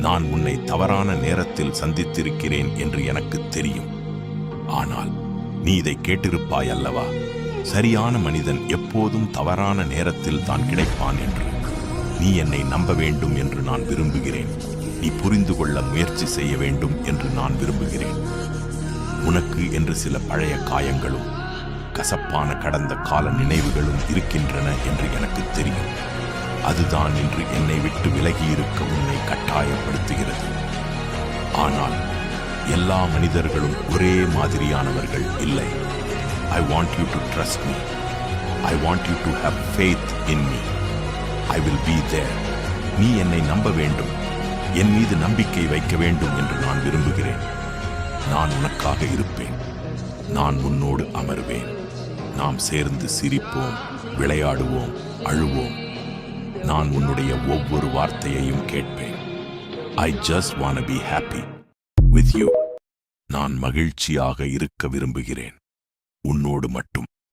நான் உன்னை தவறான நேரத்தில் சந்தித்திருக்கிறேன் என்று எனக்கு தெரியும். ஆனால் நீ இதை கேட்டிருப்பாய் அல்லவா? சரியான மனிதன் எப்போதும் தவறான நேரத்தில் தான் கிடைப்பான் என்று. நீ என்னை நம்ப வேண்டும் என்று நான் விரும்புகிறேன். நீ புரிந்து கொள்ள முயற்சி செய்ய வேண்டும் என்று நான் விரும்புகிறேன். உனக்கு என்று சில பழைய காயங்களும் கசப்பான கடந்த கால நினைவுகளும் இருக்கின்றன என்று எனக்கு தெரியும். அதுதான் இன்று என்னை விட்டு விலகியிருக்க உன்னை கட்டாயப்படுத்துகிறது. ஆனால் எல்லா மனிதர்களும் ஒரே மாதிரியானவர்கள் இல்லை. I want you to trust me. I want you to have faith in me. I will be there. நீ என்னை நம்ப வேண்டும், என் மீது நம்பிக்கை வைக்க வேண்டும் என்று நான் விரும்புகிறேன். நான் உனக்காக இருப்பேன். நான் உன்னோடு அமர்வேன். நாம் சேர்ந்து சிரிப்போம், விளையாடுவோம், அழுவோம். நான் உன்னுடைய ஒவ்வொரு வார்த்தையையும் கேட்பேன். I just wanna be happy with you. நான் மகிழ்ச்சியாக இருக்க விரும்புகிறேன், உன்னோடு மட்டும்.